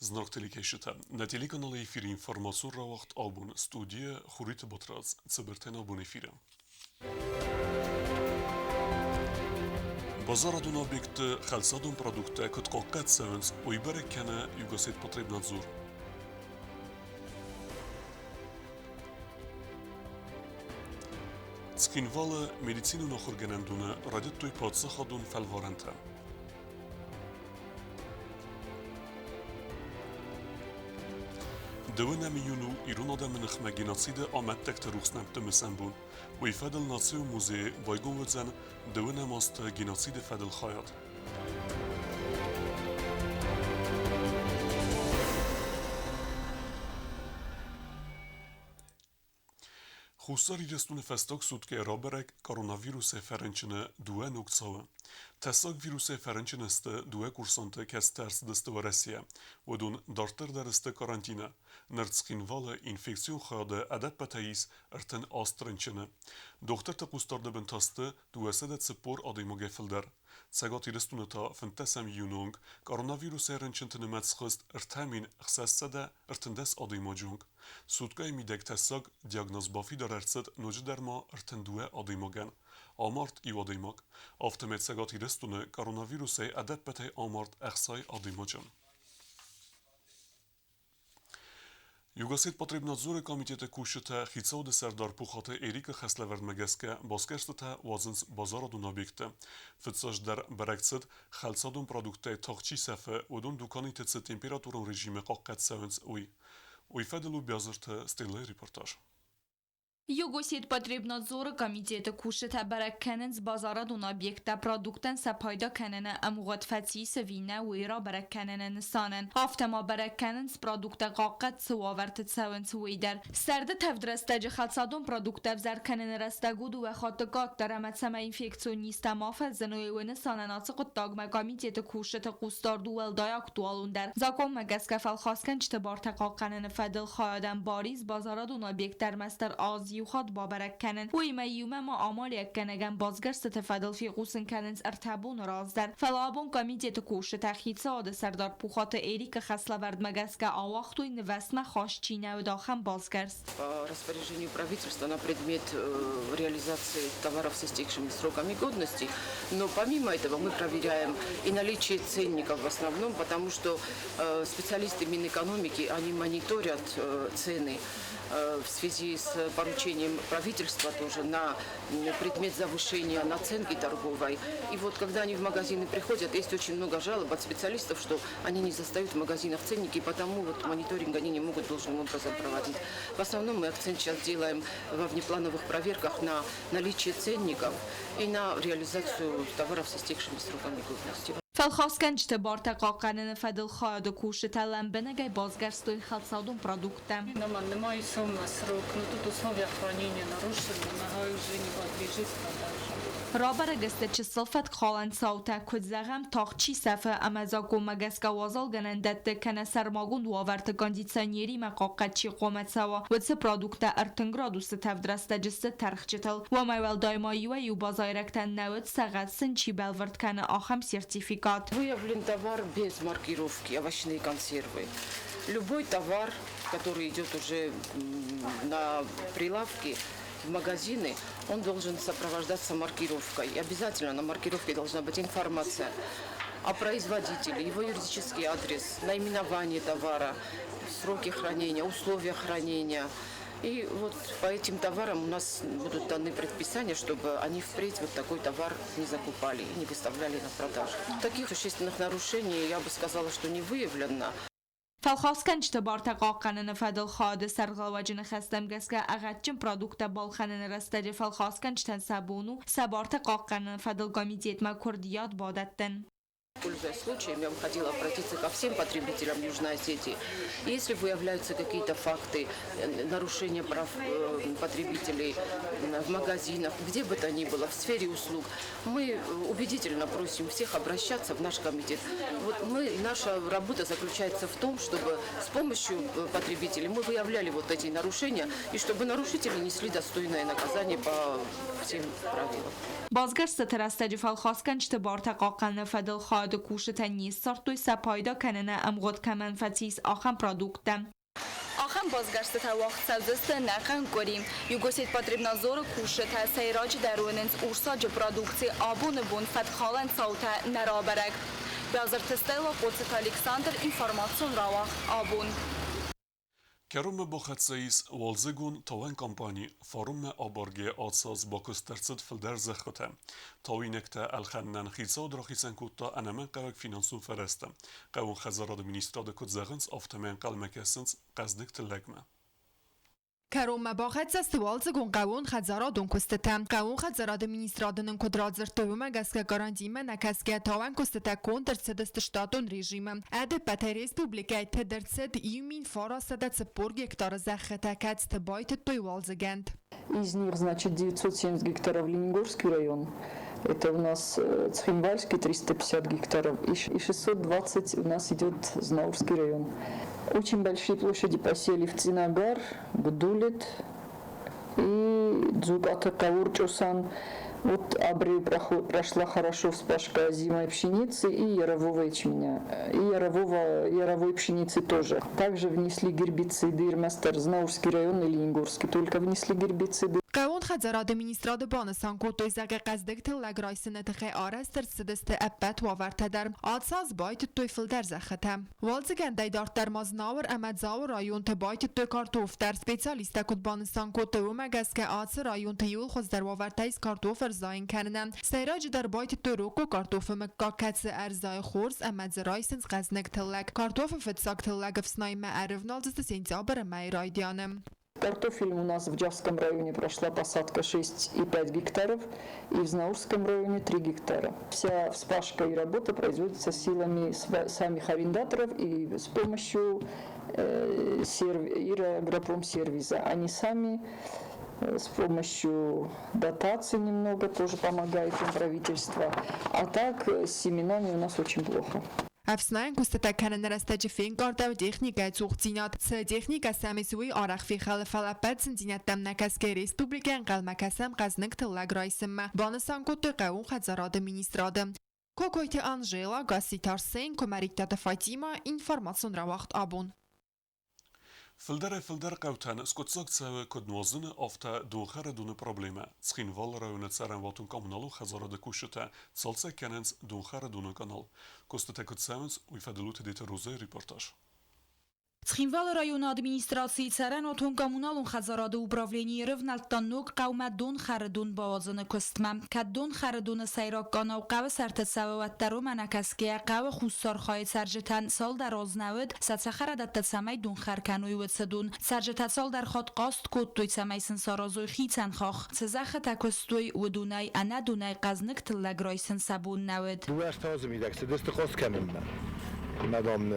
Знак телекешите. На телеканал ефир информацию равахт албун студия Хурит Батраз. Цебертен албун эфире. Базарадун объекты халсадун продукты кыткаккат савенс уйбарек кана югасет потребнадзор. Цкинвала медицину нахургенендуна радиттуй падсахадун фалварента. دونا ميونو إيرون آدم نخمة جناسيد آمد تكت روخس نبت مسنبون و يفادل ناسي و موزي بايگون وزن دونا ماست جناسيد فادل خايات. خوستاری رستون فستاک سود که رابرک کاروناویروس فرنچنه دوه نکتساوه. تساک ویروس فرنچنه است دوه کورسانته که از ترس دسته و رسیه و دون دارتر در است کارانتینه. نرتسخین والا اینفکسیون خواهده عدد بتاییس ارتن آسترنچنه. دکتر تقوستارده بنتاسته دوه سدت سپور آدیمو گفل در. سگاتی رستون تا فنتسم یونونگ کاروناویروس فرنچنه متسخست ارتامین اخساس سده ارتندس آدیمو جونگ. سودگاه میدک تساک دیاگناز بافی در ارسد نوجه در ما ارتندوه آدیموگن. آمارت ای آدیموگ. آفتمت سگاتی رستونه کاروناویروس عدد بتای آمارت اخسای آدیموجن. Югасет потребнадзора комитета кушата хицауды сардар пухаты Эрика Хаславерд Мегеска баскерстата вазынс базарадун объекты. Фитсаж дар баракцид халсадун продукты тахчи сафы удун дукани тетсе температурун режиме қаққат савенс уй. Уйфаделу бязырты стилы репортаж. Югосет потребнадзора комитета кушата баракканенс базарадун объекта продуктен сапайда канена амугат фатсис вина уира баракканена нсанен. Автама баракканенс продукта қаққат суваверт савенс уйдер. Сарда тавдрастаج халсадун продукта взар канена растагуду و خاتگات درامت سما infekcionist محافظنوی و نسانن آسقط داغما комитета кушата قوستاردو ولدای اکتوالون در زاکم مگسکفل خاسکن چتبار تقاقنن فدل خواهدن باریز بازاردون объект در مستر آزی خاد بابرک کنن و ایمیومه ما آمال یک کنگن بازگر ستفادل فی قوسن کننز ارتبون راز در فلابون کمیتیت کوش تخیید ساده سردار پوخات ایریک خسلورد مگسکه آواختوی نوستمه خاش چینه و داخم بازگرست. По распоряжению правительства на предмет реализации товаров с истекшими сроками годности, но помимо этого мы проверяем и наличие ценников в основном, потому что специалисты Минэкономики, они мониторят цены в связи с поручением правительства тоже на предмет завышения наценки торговой. И вот когда они в магазины приходят, есть очень много жалоб от специалистов, что они не застают в магазинах ценники, и потому вот мониторинг они не могут должным образом проводить. В основном мы акцент сейчас делаем во внеплановых проверках на наличие ценников и на реализацию товаров с истекшими сроками годности. فالخاسکن چتبار تقاقنن فدل خواهد کوش تلم бенегай базгарстуй халсадун продукта. Немає срок, но тут условия хранения нарушены, нога уже не подлежит продаже. رابر گسته چه صلفت خالن ساوته کدزغم تاخچی صفه امزاکو مگسکا وازال گنندت کنه سرماگون واورت کاندیسانیری مقاقت چی قومت سوا و چه پرادوکتا ارتنگرادو ستفدرسته جسته ترخچتل و میول دایماییوه یو بازایرکتن نوت سغت سنچی بلورد کنه آخم سرتیفیکات. Выявлен товар без маркировки, овощные консервы. Любой товар, который идет уже на прилавке, в магазины, он должен сопровождаться маркировкой. И обязательно на маркировке должна быть информация о производителе, его юридический адрес, наименование товара, сроки хранения, условия хранения. И вот по этим товарам у нас будут даны предписания, чтобы они впредь вот такой товар не закупали и не выставляли на продажу. Таких существенных нарушений, я бы сказала, что не выявлено. فالخاسکن چتبار تقاقنن فدل خواهد سرغلواجن خستم گسکه اغتچن پرادوکتا بالخنن رستج فالخاسکن چتن سبونو سبار تقاقنن فدل комитет ма курдият бадаттен. Пользуясь случаем, я бы хотела обратиться ко всем потребителям Южной Осетии. Если выявляются какие-то факты нарушения прав потребителей в магазинах, где бы то ни было, в сфере услуг, мы убедительно просим всех обращаться в наш комитет. Вот наша работа заключается в том, чтобы с помощью потребителей мы выявляли вот эти нарушения, и чтобы нарушители несли достойное наказание по всем правилам. بازگشت ترستج فالخاسکن چتبار تقاقنن فدل خواهد payda kuşete نیست سارتوی سپایدا کننه امغد کمن فتیس آخم продукта. Ахам базгашты та вақт савзысты нақын горим. Югосит потребна зора кушета сайрач даруненс урсач продукции абуны бун фатхалан саута нарабарак. Базар тестела Коцет Александр информацион равах абун. Керуме бохатсаис والزگون تاوان کمپانی فاروم آبارگی آتساز با کسترسد فلدر زخته تاوینکتا الخنن خیزا و دراخیسن کتا انمن قوک فینانسون فرسته قوون خزاراد منیستراد کت زغنس آفتمن قلمکسنس قزدک تلگمه Karom باخت استوالزگون قوون خزارادون کستتم قوون خزاراد منیسترادن کدرازر تومه گسک گارانتیمه نکسک تاوان کستتا کندر سدست شتاتون رژیم اد پته ریسپوبلیکای تدرسد ایمین فاراسده سپور گکتار زخته کت تبایت توی والزگند. Из них, значит, 970 гектаров Лениногорский район. Это у нас Цхинвальский 350 гектаров и 620 у нас идет Знаурский район. Очень большие площади посели в Цинагар, Гдулет и Дзугата Кавурчусан. Вот Абри прошла хорошо вспашка зимой пшеницы и ярового ячменя. И яровой пшеницы тоже. Также внесли гербициды Ирмастер, Знаурский район и Лениногорский. Только внесли гербициды. قوون خزاراد منیستراد بانستان کوتوی زگ قزدک تلگ رایسن تخی آرستر سدست اپت واورته در آدساز باید توی فلدر زختم. والزگن دیدارت در مازناور امدزاو رایون تا باید توی کارتوف در سپیسالیستا کد بانستان کوتو مگس که آدس رایون تا یول خوز در واورته ایز کارتوف ارزاین کننن. سیراج در باید توی روکو کارتوف مکا کتس ارزای خورز امدز رایسنز قزنک تلگ. کارتوف فتساک تلگ فسنای معرف نالزست سینتیابر مای رایدیانم. Картофель у нас в Джавском районе прошла посадка 6,5 гектаров и в Знаурском районе 3 гектара. Вся вспашка и работа производится силами самих арендаторов и с помощью агропромсервиса. Они сами с помощью дотаций немного тоже помогает им правительство. А так с семенами у нас очень плохо. افسناین کستتا کنن رستج فین کارتا و تکنیکای سوختینات س تکنیکا سامیسوی آرخ فی خلف لپت سنتینات دم نکس که ریسپوبلیکن قلمکسم قزنک تلگ رایسم بانسان کت قوون خزاراد مینیسترادم کوکویت آنژیلا گاسیتارسین کمریکتا فاطیما اینفورماسیون را وقت آبون فلدر قوتن سکوتساک سوه کد نوازن آفتا دونخر دون پروبلیمه سخینوال رایون تسرن واتون کامونالو خزاراد کوشته سالسه کننز دونخر دون کانال کستتا کد سوینس ویفدلوت دیت روزه ریپورتاج Цхинвал район администрации царен отун коммуналун хазарады управление рывналтаннук қаума дун харадун бавазаны костмам. Каддун харадун сайрак ганау қавы сарты сававаттару манакаске қавы хуссар хай саржетан сал дар азнавыд сацахарадатта самай дун харкануй вцдун. Саржетат сал дар хат qaст коттуй самайсын саразуй хитан хах. Цзахы такостуй удунай ана дунай қазнык тыллаграйсын сабун навыд. Дуаш тазмидак сдест qaст каменна. مدام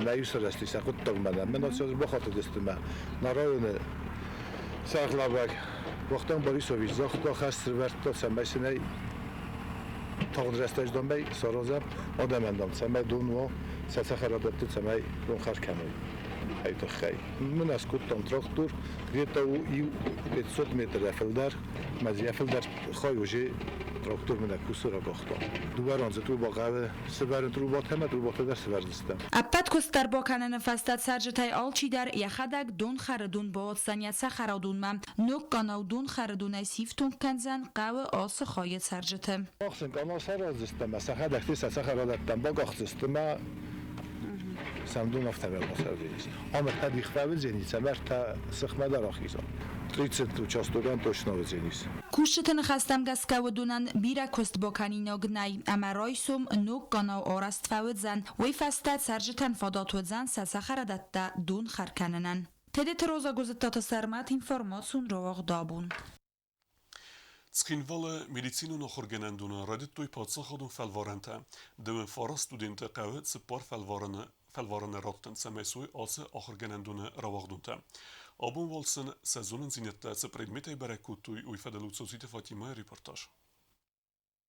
نه یوسر استی سخت تا مدام من از بخاطر دستم نرایونه ساخلابک وقتم باریسویچ زخت تا خسر ورد تا سمیسنی تاغد رستاج دام بی سرازم آدم اندام سمی دونو سخرادت سمی دون خر کنی هیت خی من از کتم تراکتور گیت او 500 متر فلدر مزیه فلدر خایوجی تراکتور من کوسر را باختم دوباره تو باقی سوارن تو بات همه تو بات در سوار دستم اپت کستر با کنن فستت سرجتای آلچی در یخدک دون خردون باد سنیت سخرادون مم نوک کاناو دون خردون سیفتون کنزن قو آس خایت سرجته آخسن کانال سراز دستم سخر دکتی سخرادتم با گخت دستم سمدون افتادم بسازیش. آمد تدیخ فعال زنیت سمر تا سخمه در آخیزم. 30 و 40 точно زنیس. کوشتن خستم گس که ودونن بیره کست با کنینا گنای اما رایسوم نوک کاناو آرست فعال زن وی فستت سرجتن فادات و زن سخردت دون خرکننن. تدیت روزا گذشته سرمت اینفورماسیون رو دابون. سخینوال مدیسینو نخورگنندون ردیت توی پادساخدون فلوارنته دم فارا ستودنت قوت سپار فلوارن راتن سمیسوی آسه آخرگنندون رواغدونته آبون والسن سزونن زینت سپریدمیت برکوت توی ویفدلوت سوزیت فاطیمه ریپورتاج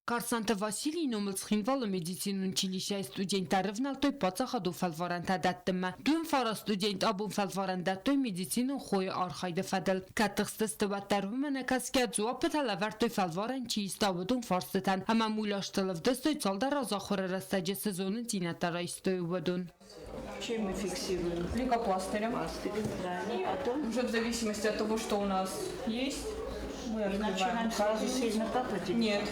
Կարսանտը Վասիլին ու մլցխինվալը մեդիցինուն չիլիշայ ստուդենտ արվնալ տոյ պացախադու ֆալվարանտա դատտմը։ Դույն ֆարա ստուդենտ աբուն ֆալվարանտա տոյ մեդիցինուն խոյ արխայդը ֆադել։ Կատղստս տվատարվում է նկասկյա ձուապետալավար տոյ ֆալվարան չի ստավդուն ֆարստան։ Համա մուլաշտլվ դստոյ ծալդար ազախորը ռաստաջը սեզոնը ծինատարայստոյ ուվդուն։ Чем мы фиксируем? Лейкопластырем. Пластырем, да. И потом Уже в зависимости от того, что у нас есть, мы начинаем открываем. сразу сильно капать? Нет.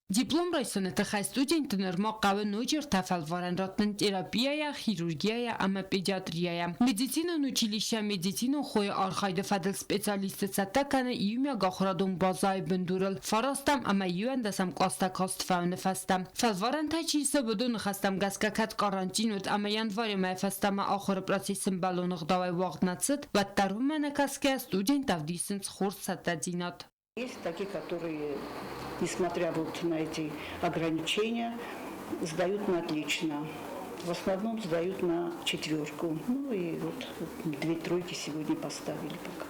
Դիպլոմ ռայսոնը տխայ ստուդենտներ մակավը նոջեր տաֆալվարան ռատնն տերապիայա, խիրուրգիայա, ամա պեդիատրիայա։ Մեդիցինան ուչիլիշա մեդիցինան խոյ արխայդը ֆադել սպեցիալիստը ցատականը իումյա գախրադում բազայ բնդուրել ֆարաստամ ամա յուանդասամ կոստակոստ ֆաունը ֆաստամ։ Ֆալվարան թաչի սբդուն խաստամ գասկակատ կարանտինուտ ամա յանվարի մայ ֆաստամա ախորը պրոցեսին բալոնը գդավայ վաղտնացıt վատտարում մնակասկյա ստուդենտ ավդիսնց խորս սատադինատ։ есть такие, которые, несмотря вот на эти ограничения, сдают на отлично. В основном сдают на 4. Ну и вот 2 тройки сегодня поставили пока.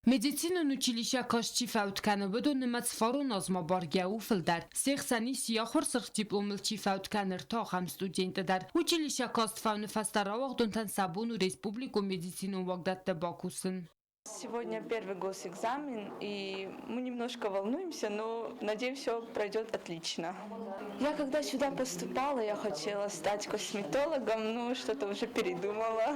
Մեդիցինան ուչիլիշա կաշչի ֆաուտկանը բդոն նմած ֆարոն ազմաբարգյա ու ֆլդար սեղսանի սիախոր սրխ դիպլոմլչի ֆաուտկաներ թող համ ստուդենտը դար ուչիլիշա կաստ ֆաունը ֆաստարավաղ դոնտան սաբուն ու ռեսպուբլիկու մեդիցինու վագդատտը բակուսն Сегодня первый госэкзамен, и мы немножко волнуемся, но надеюсь, все пройдет отлично. Я когда сюда поступала, я хотела стать косметологом, но что-то уже передумала.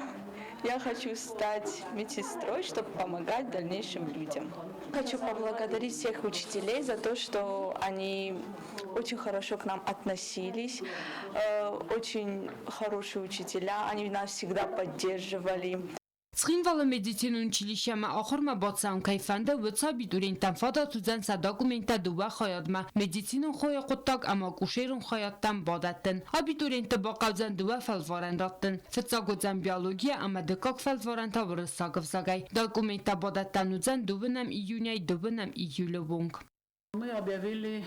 Я хочу стать медсестрой, чтобы помогать дальнейшим людям. Хочу поблагодарить всех учителей за то, что они очень хорошо к нам относились, очень хорошие учителя, они нас всегда поддерживали. Սխինվալը մեդիցինուն չիլիշյամա ախորմա բացան կայֆանդը վծաբի դուրենտան ֆադատուզան սա դոկումենտա դուվա խայադմա մեդիցինուն խոյա խոտակ ամա կուշերուն խայատտան բադատտն աբիտուրենտը բակավզան դուվա ֆալվարան ռատտն ֆծագոզան բիոլոգիա ամա դկակ фалваран тавры сагавзагай документа бадаттанузан дувнам июняй дувнам июлевунг. Мы объявили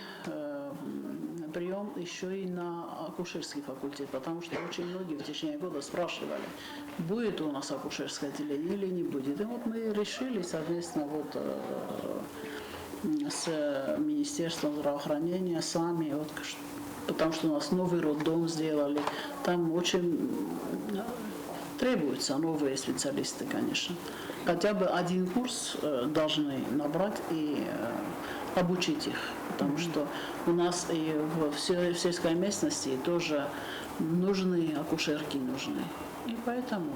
прием еще и на акушерский факультет, потому что очень многие в течение года спрашивали, будет у нас акушерское отделение или не будет. И вот мы решили совместно вот с Министерством здравоохранения сами, вот, потому что у нас новый роддом сделали, там очень требуются новые специалисты, конечно. Хотя бы один курс должны набрать и обучить их, потому что у нас и в сельской местности тоже нужны акушерки нужны, и поэтому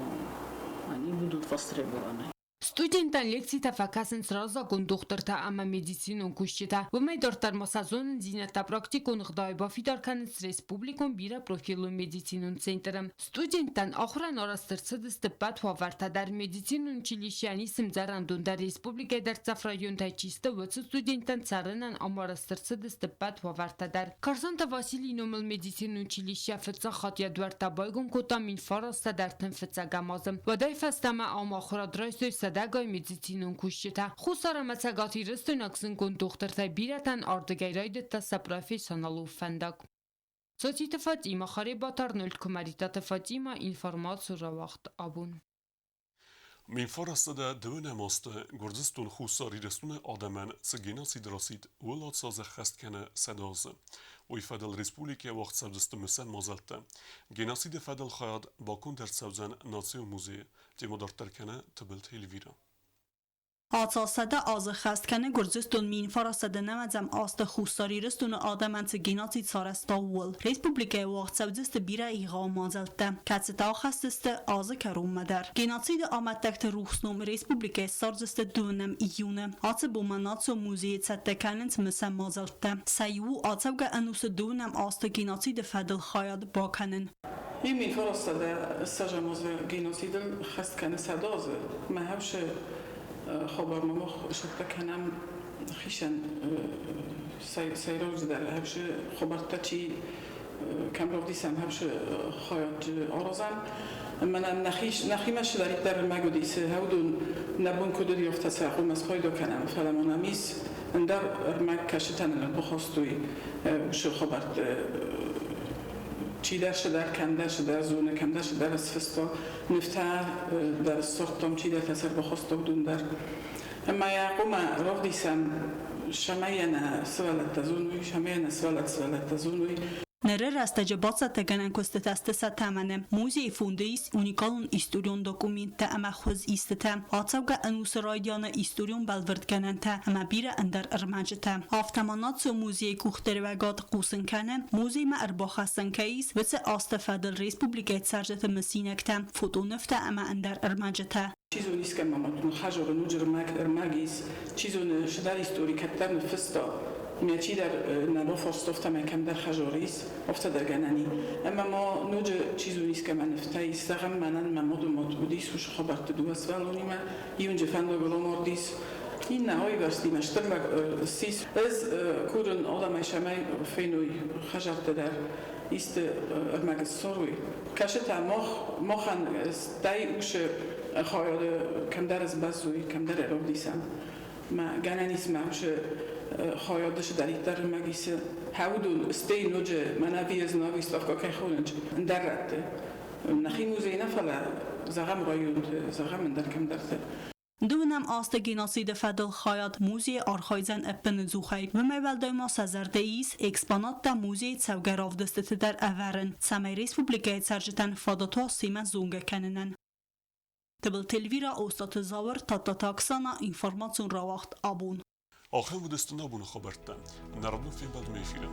они будут востребованы. Студентан лекции тафакасен сразу доктор ама медицину кушчита. В май доктор масазон динета практикун гдай ба фидарканс республикон бира профилу медицинун центром. Студентан охран арастырсыдысты патваварта дар медицинун чилишяни симзарандун дар республика дар цафрайон тайчисты вцы студентан царынан амарастырсыдысты патваварта дар. Карсанта Василий номыл медицинун чилишя фыца хатя дуарта байгон котамин фараста дартын фыца гамазым. Вадай фастама амахра драйсой Дагай медицинун кушчита. Хусара мацагати рыстунаксын кон дохтартай биратан ардагайрайдетта са профессионалу фендак. Соците Фатима Харибатар 0 Фатима информацию равахт абун. Min farastada dönemasta Gürcistan Husariresune adamen cigenosid rasid ulat saze xestkene sedaz. Oy Fedel Respublike vaxt sevdiste müsen mazelte. Genosid Fedel xayad bakun der sevzen Nasyon Muzeyi temodar terkene tıbıl telvira. Ացասada azı xəstkəni Gürcistan min farasada nəməzəm asta xusariristan adamantı genati sarastawul. Respublikaya vaxt sevdiste bira iğa mazelte. Katsita xəstiste azı kərummadar. Genatide aməttəkdə ruhsnum Respublikaya sarziste dönem iyune. Atı boma Nasyon Muzeyi çəttəkənint müsən mazelte. Səyu atəvqə ənusı dönem asta genatide fədil xayad bakənin. Min farasada sajamaz genatide xəstkəni sədazı. Məhəvşə خبر مخ شفت کنم خیشن سیراج در هفش خبرت چی کم رفتی سم هفش خیات آرزم من نخیمش در مجودیس هودون نبون کدر یافت ساقو مسخای دو کنم فلمان میس در مکشتن بخواستوی وش خبرت چی درش در کم درش در زونه کم درش در اسفستا نفتر در السرطم چی در تسر بخواست دون در اما یقوم رفت دیسم شمعنا سوالت تزونوی شمعنا سوالت تزونوی Nere rastecebasa tegenen kosteteste temene muzei fundis unikalun istorion dokumente ama xuz istete atsavga anusraydana istorion belverdkenente ama bira ender ermajete aftamanat so muzei kuchtervegat qusenkene muzei ma erbachasenkais vse aste federal republiket serjete mesinekte fotonefte ama ender ermajete چیزو نیست که ماماتون خجر و نجر ارماگیس چیزو شدار هیستوری کتر نفستا میچی در نرو فرستفته مکم در خجاریس افته در گنانی اما ما نوج چیزو نیست که من افتای سرم منن مماد بودیس وش خبرت دو اسفالونی ما یون جفند گلوماردیس این نهایی برستی مشتر سیس از کورن آدم شمای فینوی خجرت در است ارماگ سروی کشت مخن دای اوش خواهد کم در از بازوی کم در اراب دیسم ما گنانیس ماوش خواهدش دریتر مگیس هودون استی نوجه منابی از ناوی استفکا که خونج درت نخی موزه نفلا زغم رایوند زغم در کم درته Dúnam ásta genocide fedal chajat múzie archajzen eppen zuchai. Vömevel dajma szezerdeis exponat da múzie cevgeravdesztete der everen. Samej republikai szerzeten fadato szíme zunge kenenen. Tebel telvira ostat zavar tatta taksana informácion ravacht abun. آخر ودستنا بون خبرتن نردو فی بعد میفیلم